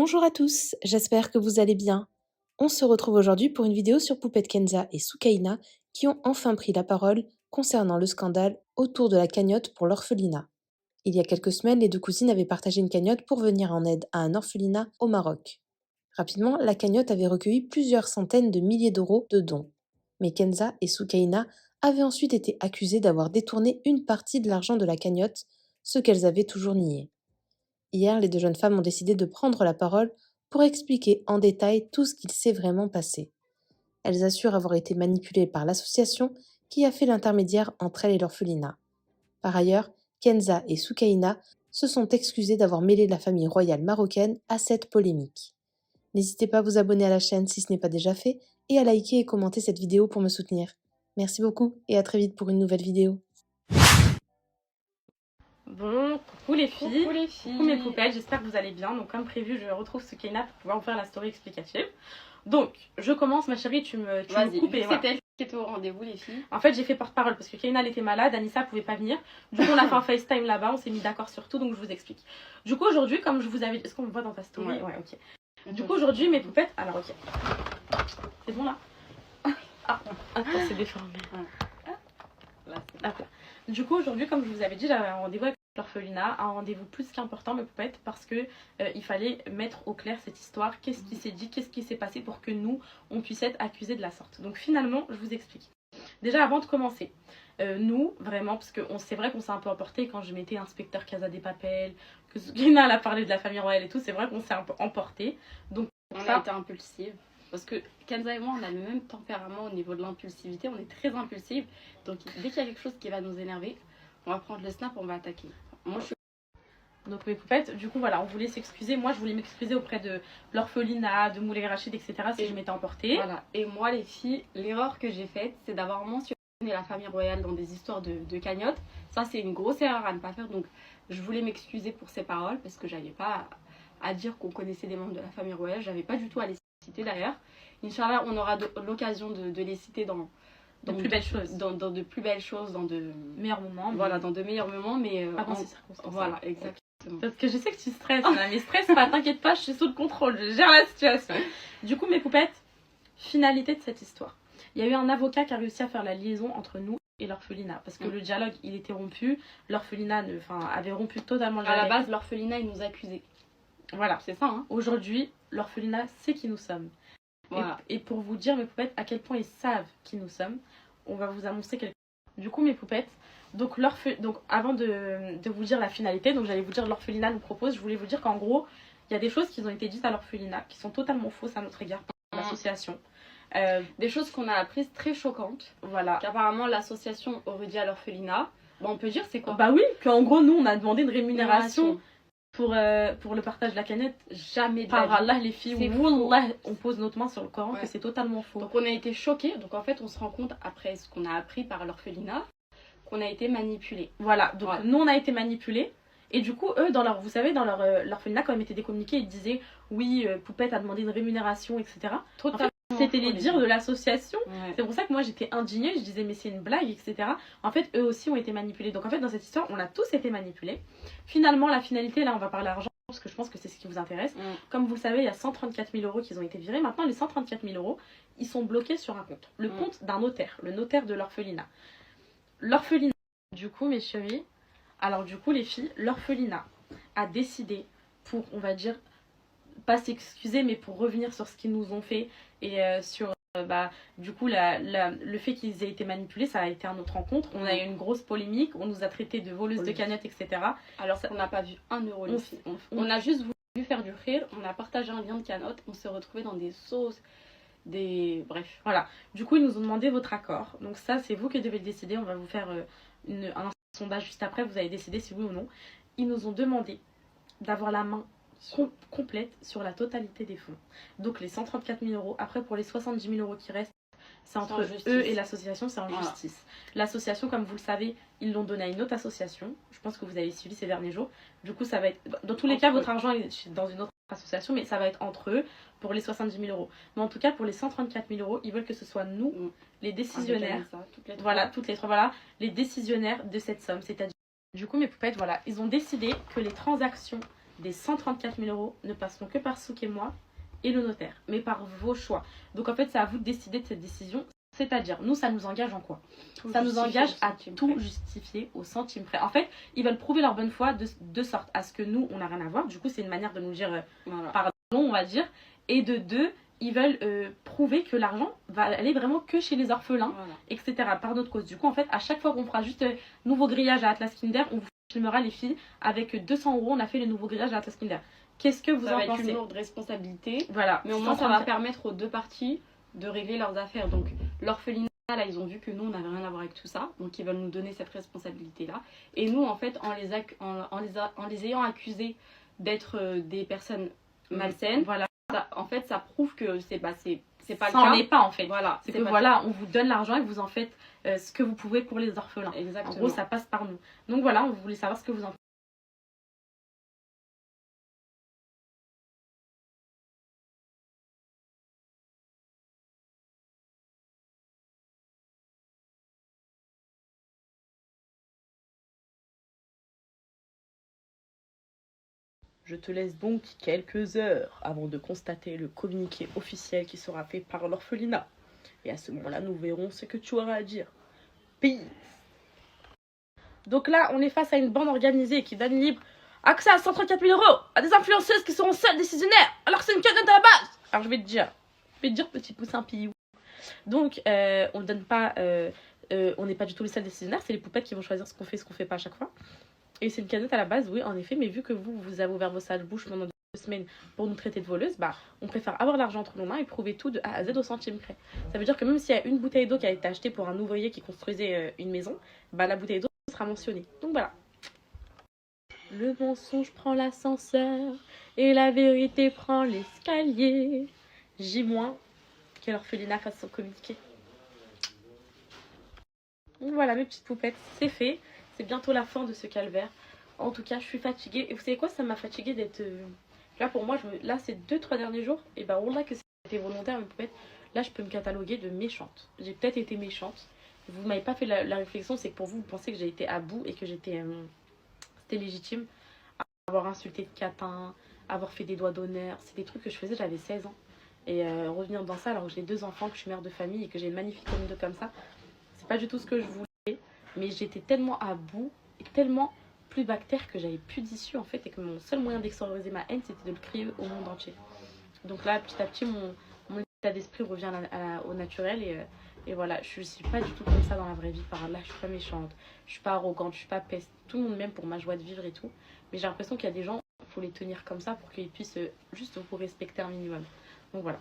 Bonjour à tous, j'espère que vous allez bien. On se retrouve aujourd'hui pour une vidéo sur Poupette Kenza et Soukaina qui ont enfin pris la parole concernant le scandale autour de la cagnotte pour l'orphelinat. Il y a quelques semaines, les deux cousines avaient partagé une cagnotte pour venir en aide à un orphelinat au Maroc. Rapidement, la cagnotte avait recueilli plusieurs centaines de milliers d'euros de dons. Mais Kenza et Soukaina avaient ensuite été accusées d'avoir détourné une partie de l'argent de la cagnotte, ce qu'elles avaient toujours nié. Hier, les deux jeunes femmes ont décidé de prendre la parole pour expliquer en détail tout ce qu'il s'est vraiment passé. Elles assurent avoir été manipulées par l'association qui a fait l'intermédiaire entre elles et l'orphelinat. Par ailleurs, Kenza et Soukaina se sont excusées d'avoir mêlé la famille royale marocaine à cette polémique. N'hésitez pas à vous abonner à la chaîne si ce n'est pas déjà fait et à liker et commenter cette vidéo pour me soutenir. Merci beaucoup et à très vite pour une nouvelle vidéo. Bon, coucou les filles, coucou mes coucou poupées, j'espère que vous allez bien. Donc comme prévu, je retrouve Soukaina pour pouvoir vous faire la story explicative. Donc, je commence ma chérie, tu me coupes et voilà. C'est elle qui était au rendez-vous les filles. En fait, j'ai fait porte-parole parce que Kaina elle était malade, Anissa pouvait pas venir. Du coup, on a fait un FaceTime là-bas, on s'est mis d'accord sur tout, donc je vous explique. Du coup, aujourd'hui, comme je vous avais dit, est-ce qu'on me voit dans ta story? Ouais, ok. Du coup, aujourd'hui, mes poupettes, alors ok. C'est bon là? Ah, attends, c'est déformé. Là, Hop là. Du coup, aujourd'hui, comme je vous avais dit, j'avais un rendez-vous avec l'orphelinat, un rendez-vous plus qu'important, mes poupettes, parce que il fallait mettre au clair cette histoire, qu'est-ce qui s'est dit, qu'est-ce qui s'est passé pour que nous, on puisse être accusés de la sorte. Donc finalement, je vous explique. Déjà, avant de commencer, nous, vraiment, parce que c'est vrai qu'on s'est un peu emporté quand je mettais inspecteur Casa des Papel, que Soukaina a parlé de la famille royale et tout, c'est vrai qu'on s'est un peu emporté. Donc, on a été impulsive. Parce que Kenza et moi, on a le même tempérament au niveau de l'impulsivité. On est très impulsive. Donc, dès qu'il y a quelque chose qui va nous énerver, on va prendre le snap, on va attaquer. Moi, je suis... Donc, mes poupettes, du coup, voilà, on voulait s'excuser. Moi, je voulais m'excuser auprès de l'orphelinat, de Moulay Rachid, etc. si je m'étais emportée. Voilà. Et moi, les filles, l'erreur que j'ai faite, c'est d'avoir mentionné la famille royale dans des histoires de cagnotte. Ça, c'est une grosse erreur à ne pas faire. Donc, je voulais m'excuser pour ces paroles parce que j'avais pas à dire qu'on connaissait des membres de la famille royale. J'avais pas du tout à les citer d'ailleurs. Inch'Allah, on aura l'occasion de les citer dans de plus belles choses. Dans de plus belles choses, dans de meilleurs moments. Voilà, dans de meilleurs moments, mais pas dans ces circonstances. Voilà, exactement. Parce que je sais que tu stresses, là, mais stresse pas, t'inquiète pas, je suis sous le contrôle, je gère la situation. Du coup, mes poupettes, finalité de cette histoire. Il y a eu un avocat qui a réussi à faire la liaison entre nous et l'orphelinat. Parce que le dialogue, il était rompu. L'orphelinat avait rompu totalement le dialogue. À la base, l'orphelinat, il nous accusait. Voilà, c'est ça. Hein. Aujourd'hui, l'orphelinat sait qui nous sommes. Voilà. Et pour vous dire, mes poupettes, à quel point ils savent qui nous sommes, on va vous annoncer quelque chose. Du coup, mes poupettes, donc avant de vous dire la finalité, donc j'allais vous dire l'orphelinat nous propose, je voulais vous dire qu'en gros, il y a des choses qui ont été dites à l'orphelinat qui sont totalement fausses à notre égard par l'association. Des choses qu'on a apprises très choquantes. Voilà. Qu'apparemment l'association aurait dit à l'orphelinat. Bon, on peut dire c'est quoi? Bah oui, qu'en gros nous on a demandé une rémunération pour le partage de la canette. Jamais de par Allah les filles, Wallah, on pose notre main sur le Coran que c'est totalement faux. Donc on a été choqués. Donc en fait on se rend compte après ce qu'on a appris par l'orphelinat qu'on a été manipulés. Voilà, donc nous on a été manipulés. Et du coup, eux, vous savez, dans l'orphelinat, quand ils mettaient des communiqués, ils disaient oui, Poupette a demandé une rémunération, etc. En fait, c'était les dires de l'association. Ouais. C'est pour ça que moi j'étais indignée, je disais mais c'est une blague, etc. En fait, eux aussi ont été manipulés. Donc en fait, dans cette histoire, on a tous été manipulés. Finalement, la finalité, là, on va parler argent parce que je pense que c'est ce qui vous intéresse. Comme vous le savez, il y a 134 000 euros qui ont été virés. Maintenant, les 134 000 euros, ils sont bloqués sur un compte. Le compte d'un notaire, le notaire de l'orphelinat. L'orphelinat, du coup, mes chéris, alors du coup, les filles, l'orphelinat a décidé pour, on va dire, pas s'excuser, mais pour revenir sur ce qu'ils nous ont fait et sur, du coup, le fait qu'ils aient été manipulés, ça a été un autre rencontre. On a eu une grosse polémique, on nous a traité de voleuses de cagnottes, etc. Alors qu'on n'a pas vu 1 euro. On a juste voulu faire du rire, on a partagé un lien de cagnotte, on s'est retrouvés dans des sauces, bref. Voilà, du coup, ils nous ont demandé votre accord. Donc ça, c'est vous qui devez le décider. On va vous faire un sondage juste après, vous allez décider si oui ou non. Ils nous ont demandé d'avoir la main complète sur la totalité des fonds. Donc les 134 000 euros. Après, pour les 70 000 euros qui restent, c'est entre eux et l'association, c'est en justice. L'association, comme vous le savez, ils l'ont donné à une autre association. Je pense que vous avez suivi ces derniers jours. Du coup, ça va être... Dans tous les cas, votre argent est dans une autre association, mais ça va être entre eux pour les 70 000 euros. Mais en tout cas, pour les 134 000 euros, ils veulent que ce soit nous, les décisionnaires, toutes les trois, voilà, les décisionnaires de cette somme. C'est-à-dire, du coup, mes poupettes, voilà, ils ont décidé que les transactions des 134 000 euros ne passeront que par Souk et moi et le notaire, mais par vos choix. Donc en fait, c'est à vous de décider de cette décision. C'est-à-dire, nous, ça nous engage en quoi? Ça nous engage à tout justifier au centime près. En fait, ils veulent prouver leur bonne foi de sorte à ce que nous, on n'a rien à voir. Du coup, c'est une manière de nous dire pardon, on va dire. Et de deux, ils veulent prouver que l'argent va aller vraiment que chez les orphelins, etc. par notre cause. Du coup, en fait, à chaque fois qu'on fera juste nouveau grillage à Atlas Kinder, on vous filmera les filles avec 200 euros, on a fait le nouveau grillage à Atlas Kinder. Qu'est-ce que vous en pensez? C'est une lourde responsabilité. Voilà. Mais au moins, ça va permettre aux deux parties de régler leurs affaires. Donc, l'orphelinat, là, ils ont vu que nous, on n'avait rien à voir avec tout ça. Donc, ils veulent nous donner cette responsabilité-là. Et nous, en fait, en les ayant accusés d'être des personnes malsaines, voilà. En fait, ça prouve que c'est pas le cas. Ça n'en est pas, en fait. Voilà. C'est que voilà, on vous donne l'argent et vous en faites ce que vous pouvez pour les orphelins. Exactement. En gros, ça passe par nous. Donc voilà, on voulait savoir ce que vous en pensez. Je te laisse donc quelques heures avant de constater le communiqué officiel qui sera fait par l'orphelinat. Et à ce moment-là, nous verrons ce que tu auras à dire. Peace. Donc là, on est face à une bande organisée qui donne libre accès à 134 000 euros à des influenceuses qui seront seules décisionnaires, alors que c'est une cagnotte à la base. Alors je vais te dire petit poussin pillou. Donc on donne pas, on n'est pas du tout les seuls décisionnaires, c'est les poupettes qui vont choisir ce qu'on fait, ce qu'on fait pas à chaque fois. Et c'est une cagnotte à la base, oui, en effet, mais vu que vous avez ouvert vos sales bouches pendant 2 semaines pour nous traiter de voleuses, bah, on préfère avoir l'argent entre nos mains et prouver tout de A à Z au centime près. Ça veut dire que même s'il y a une bouteille d'eau qui a été achetée pour un ouvrier qui construisait une maison, bah, la bouteille d'eau sera mentionnée. Donc voilà. Le mensonge prend l'ascenseur et la vérité prend l'escalier. J- que l'orphelinat fasse son communiqué. Donc voilà mes petites poupettes, c'est fait. C'est bientôt la fin de ce calvaire. En tout cas, je suis fatiguée. Et vous savez quoi, ça m'a fatiguée d'être... Là, pour moi, là, ces 2-3 derniers jours, et bah, on l'a que c'était volontaire, mes poupettes. Là, je peux me cataloguer de méchante. J'ai peut-être été méchante. Vous m'avez pas fait la réflexion, c'est que pour vous, vous pensez que j'ai été à bout et que c'était légitime. Avoir insulté de catin, avoir fait des doigts d'honneur. C'est des trucs que je faisais, j'avais 16 ans. Et revenir dans ça alors que j'ai 2 enfants, que je suis mère de famille et que j'ai une magnifique communauté comme ça, c'est pas du tout ce que je voulais. Mais j'étais tellement à bout et tellement plus bactère que j'avais plus d'issue en fait et que mon seul moyen d'extérioriser ma haine c'était de le crier au monde entier. Donc là petit à petit mon état d'esprit revient au naturel et voilà, je suis pas du tout comme ça dans la vraie vie. Par là je suis pas méchante, je suis pas arrogante, je suis pas peste, tout le monde m'aime pour ma joie de vivre et tout, mais j'ai l'impression qu'il y a des gens, il faut les tenir comme ça pour qu'ils puissent juste vous respecter un minimum. Donc voilà.